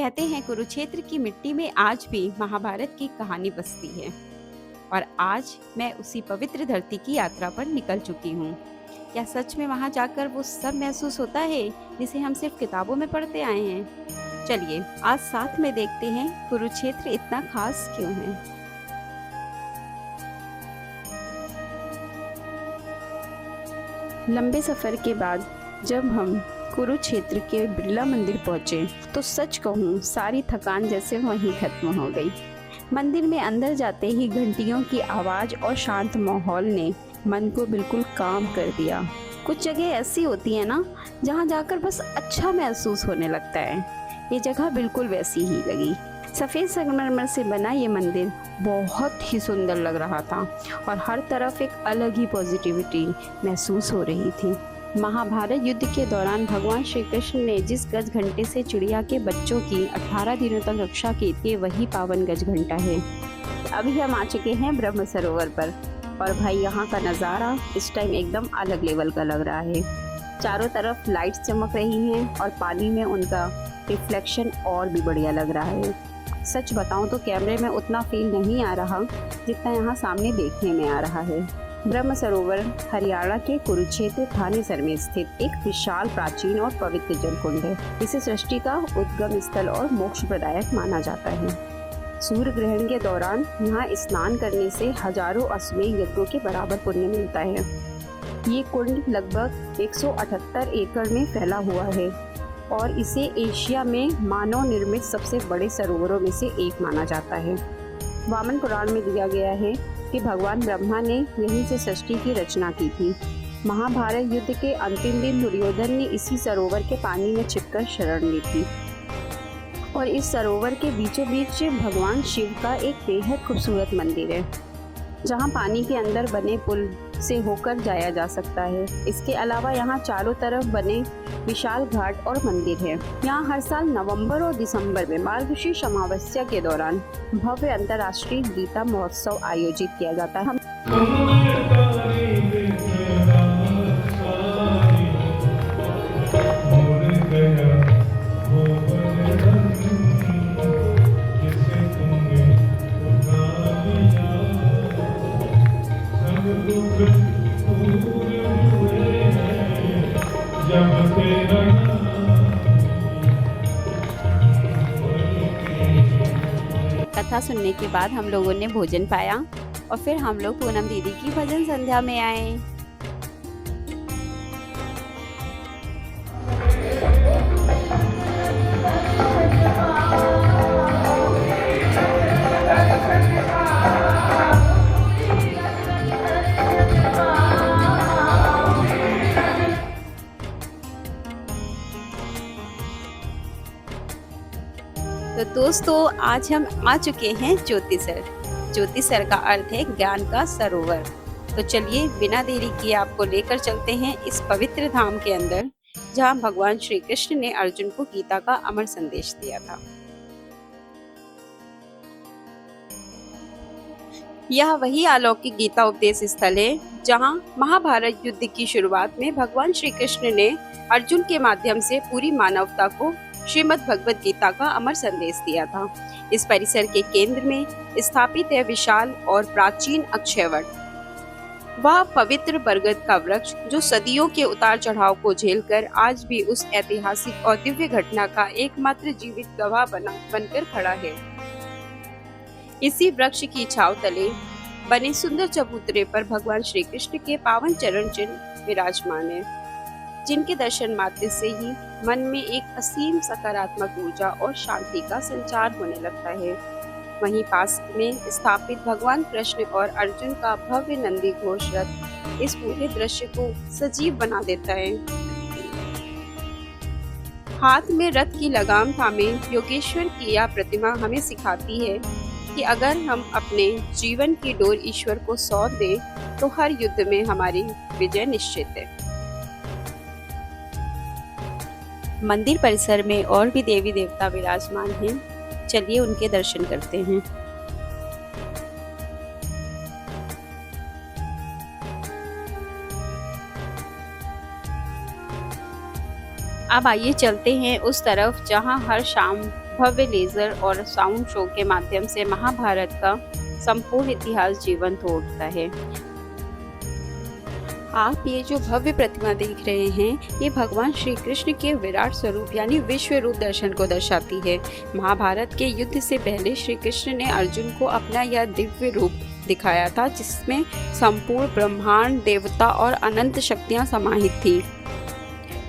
कहते हैं कुरुक्षेत्र की मिट्टी में आज भी महाभारत की कहानी बसती है। और आज मैं उसी पवित्र धरती की यात्रा पर निकल चुकी हूँ। क्या सच में वहाँ जाकर वो सब महसूस होता है जिसे हम सिर्फ किताबों में पढ़ते आए हैं? चलिए आज साथ में देखते हैं कुरुक्षेत्र इतना खास क्यों है। लंबे सफर के बाद जब हम कुरुक्षेत्र के बिरला मंदिर पहुंचे तो सच कहूँ सारी थकान जैसे वहीं खत्म हो गई। मंदिर में अंदर जाते ही घंटियों की आवाज़ और शांत माहौल ने मन को बिल्कुल काम कर दिया। कुछ जगह ऐसी होती है ना जहाँ जाकर बस अच्छा महसूस होने लगता है। ये जगह बिल्कुल वैसी ही लगी। सफ़ेद संगमरमर से बना ये मंदिर बहुत ही सुंदर लग रहा था और हर तरफ एक अलग ही पॉजिटिविटी महसूस हो रही थी। महाभारत युद्ध के दौरान भगवान श्री कृष्ण ने जिस गज घंटे से चिड़िया के बच्चों की 18 दिनों तक रक्षा की थी वही पावन गज घंटा है। अभी हम आ चुके हैं ब्रह्म सरोवर पर और भाई यहाँ का नज़ारा इस टाइम एकदम अलग लेवल का लग रहा है। चारों तरफ लाइट्स चमक रही हैं और पानी में उनका रिफ्लेक्शन और भी बढ़िया लग रहा है। सच बताऊं तो कैमरे में उतना फील नहीं आ रहा जितना यहाँ सामने देखने में आ रहा है। ब्रह्म सरोवर हरियाणा के कुरुक्षेत्र थानेसर में स्थित एक विशाल प्राचीन और पवित्र जलकुंड है। इसे सृष्टि का उद्गम स्थल और मोक्ष प्रदायक माना जाता है। सूर्य ग्रहण के दौरान यहाँ स्नान करने से हजारों अश्वमेध यज्ञों के बराबर पुण्य मिलता है। ये कुंड लगभग 178 एकड़ में फैला हुआ है और इसे एशिया में मानव निर्मित सबसे बड़े सरोवरों में से एक माना जाता है। वामन पुराण में दिया गया है कि भगवान ब्रह्मा ने यहीं से सृष्टि की रचना की थी। महाभारत युद्ध के अंतिम दिन दुर्योधन ने इसी सरोवर के पानी में छिपकर शरण ली थी और इस सरोवर के बीचों बीच भगवान शिव का एक बेहद खूबसूरत मंदिर है जहां पानी के अंदर बने पुल से होकर जाया जा सकता है। इसके अलावा यहाँ चारों तरफ बने विशाल घाट और मंदिर है। यहाँ हर साल नवंबर और दिसंबर में मार्गशीर्ष अमावस्या के दौरान भव्य अंतर्राष्ट्रीय गीता महोत्सव आयोजित किया जाता है। कथा सुनने के बाद हम लोगों ने भोजन पाया और फिर हम लोग पूनम दीदी की भजन संध्या में आए। तो दोस्तों आज हम आ चुके हैं ज्योतिसर। ज्योतिसर का अर्थ है ज्ञान का सरोवर। तो चलिए बिना देरी किए आपको लेकर चलते हैं इस पवित्र धाम के अंदर जहां भगवान श्री कृष्ण ने अर्जुन को गीता का अमर संदेश दिया था। यह वही अलौकिक गीता उपदेश स्थल है जहां महाभारत युद्ध की शुरुआत में भगवान श्री कृष्ण ने अर्जुन के माध्यम से पूरी मानवता को श्रीमद् भगवद गीता का अमर संदेश दिया था। इस परिसर के केंद्र में स्थापित है विशाल और प्राचीन अक्षयवट। वह पवित्र बरगद का वृक्ष जो सदियों के उतार चढ़ाव को झेलकर आज भी उस ऐतिहासिक और दिव्य घटना का एकमात्र जीवित गवाह बनकर खड़ा है। इसी वृक्ष की छांव तले बने सुंदर चबूतरे पर भगवान श्री कृष्ण के पावन चरण चिन्ह विराजमान है, जिनके दर्शन मात्र से ही मन में एक असीम सकारात्मक ऊर्जा और शांति का संचार होने लगता है। वहीं पास में स्थापित भगवान कृष्ण और अर्जुन का भव्य नंदी घोष रथ इस पूरे दृश्य को सजीव बना देता है। हाथ में रथ की लगाम थामे योगेश्वर की यह प्रतिमा हमें सिखाती है कि अगर हम अपने जीवन की डोर ईश्वर को सौंप दें तो हर युद्ध में हमारी विजय निश्चित है। मंदिर परिसर में और भी देवी देवता विराजमान हैं। चलिए उनके दर्शन करते हैं। अब आइए चलते हैं उस तरफ जहां हर शाम भव्य लेजर और साउंड शो के माध्यम से महाभारत का संपूर्ण इतिहास जीवंत हो उठता है। आप ये जो भव्य प्रतिमा देख रहे हैं, ये भगवान श्री कृष्ण के विराट स्वरूप यानी विश्व रूप दर्शन को दर्शाती है। महाभारत के युद्ध से पहले श्री कृष्ण ने अर्जुन को अपना यह दिव्य रूप दिखाया था, जिसमें संपूर्ण ब्रह्मांड, देवता और अनंत शक्तियां समाहित थी।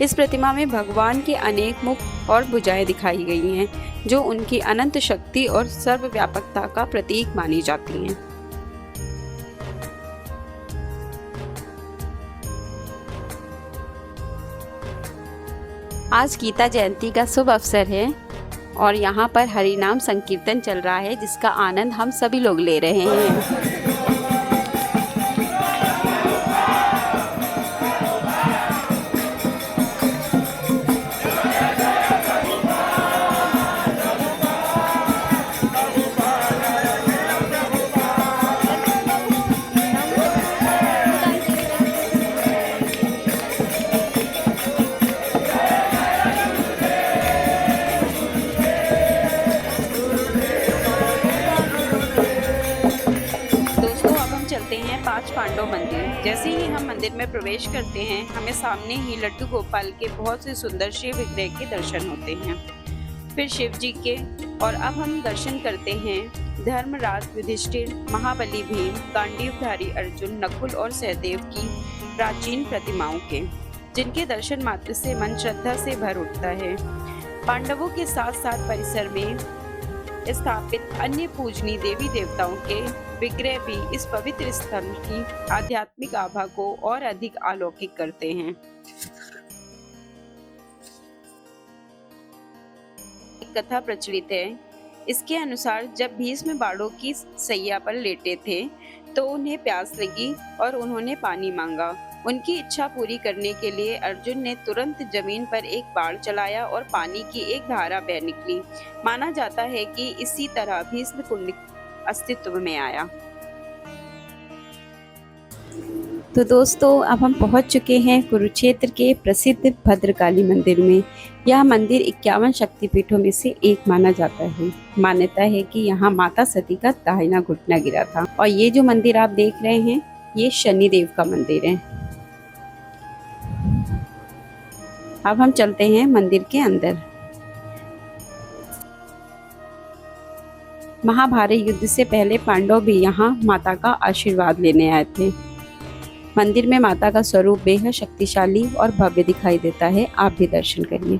इस प्रतिमा में भगवान के अनेक मुख और भुजाएं दिखाई गई हैं, जो उनकी अनंत शक्ति और सर्वव्यापकता का प्रतीक मानी जाती हैं। आज गीता जयंती का शुभ अवसर है और यहाँ पर हरिनाम संकीर्तन चल रहा है, जिसका आनंद हम सभी लोग ले रहे हैं। चलते हैं पांच पांडव मंदिर। जैसे ही हम मंदिर में प्रवेश करते हैं, हमें सामने ही लड्डू गोपाल के बहुत से सुंदर शिव विग्रह के दर्शन होते हैं, फिर शिव जी के, और अब हम दर्शन करते हैं धर्मराज युधिष्ठिर, महाबली भीम, गांडीवधारी अर्जुन, नकुल और सहदेव की प्राचीन प्रतिमाओं के, जिनके दर्शन मात्र से मन श्रद्धा से भर उठता है। पांडवों के साथ साथ परिसर में स्थापित अन्य पूजनीय देवी देवताओं के विग्रह भी इस पवित्र स्थल की आध्यात्मिक आभा को और अधिक अलौकिक करते हैं। एक कथा प्रचलित है। इसके अनुसार जब भीष्म बाणों की सैया पर लेटे थे तो उन्हें प्यास लगी और उन्होंने पानी मांगा। उनकी इच्छा पूरी करने के लिए अर्जुन ने तुरंत जमीन पर एक बाण चलाया और पानी की एक धारा बह निकली। माना जाता है कि इसी तरह भीष्म कुंड अस्तित्व में आया। तो दोस्तों, अब हम पहुंच चुके हैं कुरुक्षेत्र के प्रसिद्ध भद्रकाली मंदिर में। यह मंदिर 51 शक्तिपीठों में से एक माना जाता है। मान्यता है कि यहाँ माता सती का दाहिना घुटना गिरा था। और ये जो मंदिर आप देख रहे हैं, ये शनिदेव का मंदिर है। अब हम चलते हैं मंदिर के अंदर। महाभारत युद्ध से पहले पांडव भी यहाँ माता का आशीर्वाद लेने आए थे। मंदिर में माता का स्वरूप बेहद शक्तिशाली और भव्य दिखाई देता है। आप भी दर्शन करिए।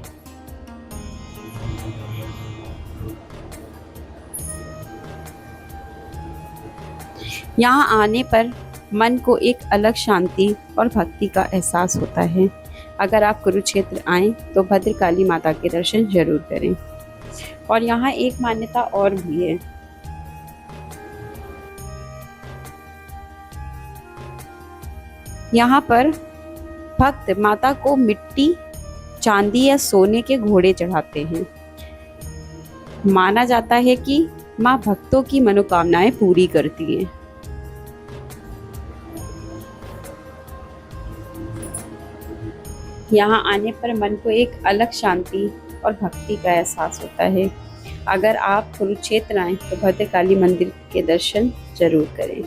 यहाँ आने पर मन को एक अलग शांति और भक्ति का एहसास होता है। अगर आप कुरुक्षेत्र आएं तो भद्रकाली माता के दर्शन जरूर करें। और यहाँ एक मान्यता और भी है। यहाँ पर भक्त माता को मिट्टी, चांदी या सोने के घोड़े चढ़ाते हैं। माना जाता है कि माँ भक्तों की मनोकामनाएं पूरी करती हैं। यहाँ आने पर मन को एक अलग शांति और भक्ति का एहसास होता है। अगर आप कुरुक्षेत्र आएं तो भद्रकाली मंदिर के दर्शन जरूर करें।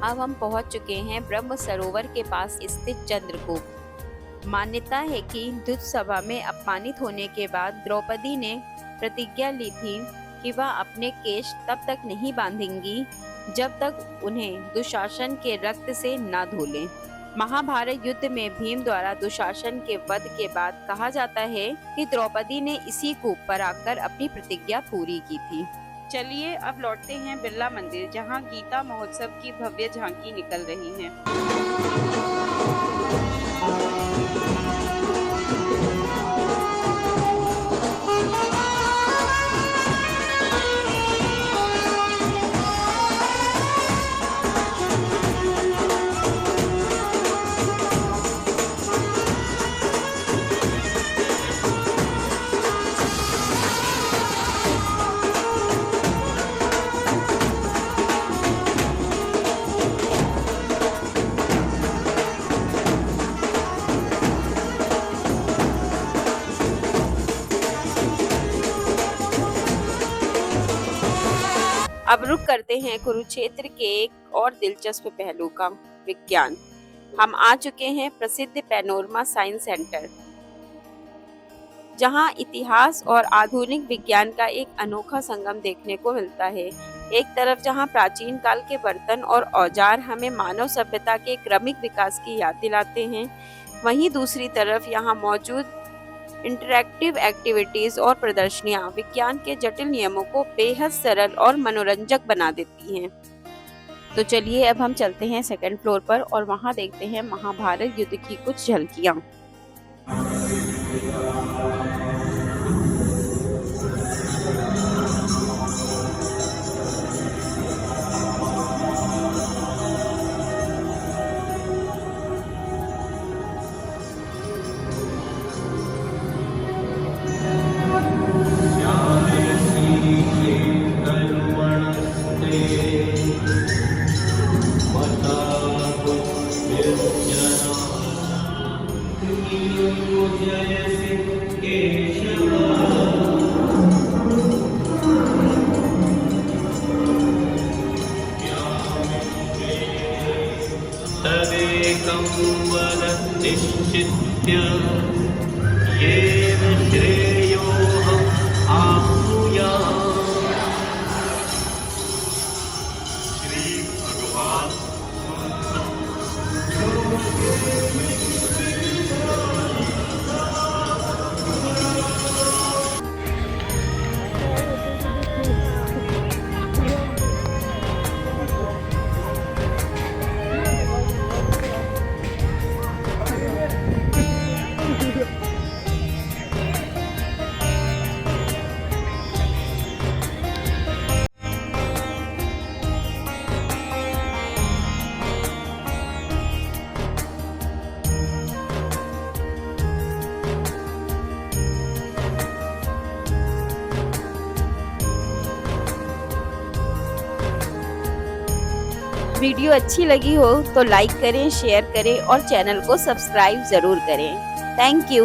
अब हम पहुंच चुके हैं ब्रह्म सरोवर के पास स्थित चंद्रकूप। मान्यता है कि युद्ध सभा में अपमानित होने के बाद द्रौपदी ने प्रतिज्ञा ली थी कि वह अपने केश तब तक नहीं बांधेंगी जब तक उन्हें दुशासन के रक्त से न धो लें। महाभारत युद्ध में भीम द्वारा दुशासन के वध के बाद कहा जाता है कि द्रौपदी ने इसी कूप पर आकर अपनी प्रतिज्ञा पूरी की थी। चलिए अब लौटते हैं बिरला मंदिर, जहां गीता महोत्सव की भव्य झांकी निकल रही है। अब रुक करते हैं कुरुक्षेत्र के एक और दिलचस्प पहलू का, विज्ञान। हम आ चुके हैं प्रसिद्ध पैनोरमा साइंस सेंटर, जहां इतिहास और आधुनिक विज्ञान का एक अनोखा संगम देखने को मिलता है। एक तरफ जहां प्राचीन काल के बर्तन और औजार हमें मानव सभ्यता के क्रमिक विकास की याद दिलाते हैं, वहीं दूसरी तरफ यहां मौजूद इंटरैक्टिव एक्टिविटीज और प्रदर्शनियां विज्ञान के जटिल नियमों को बेहद सरल और मनोरंजक बना देती हैं। तो चलिए अब हम चलते हैं सेकंड फ्लोर पर और वहां देखते हैं महाभारत युद्ध की कुछ झलकियां। तदेकं वद निश्चित्य येन श्रेयोऽहम् आप्नुयाम्। श्री भगवान वीडियो अच्छी लगी हो तो लाइक करें, शेयर करें और चैनल को सब्सक्राइब जरूर करें। Thank you.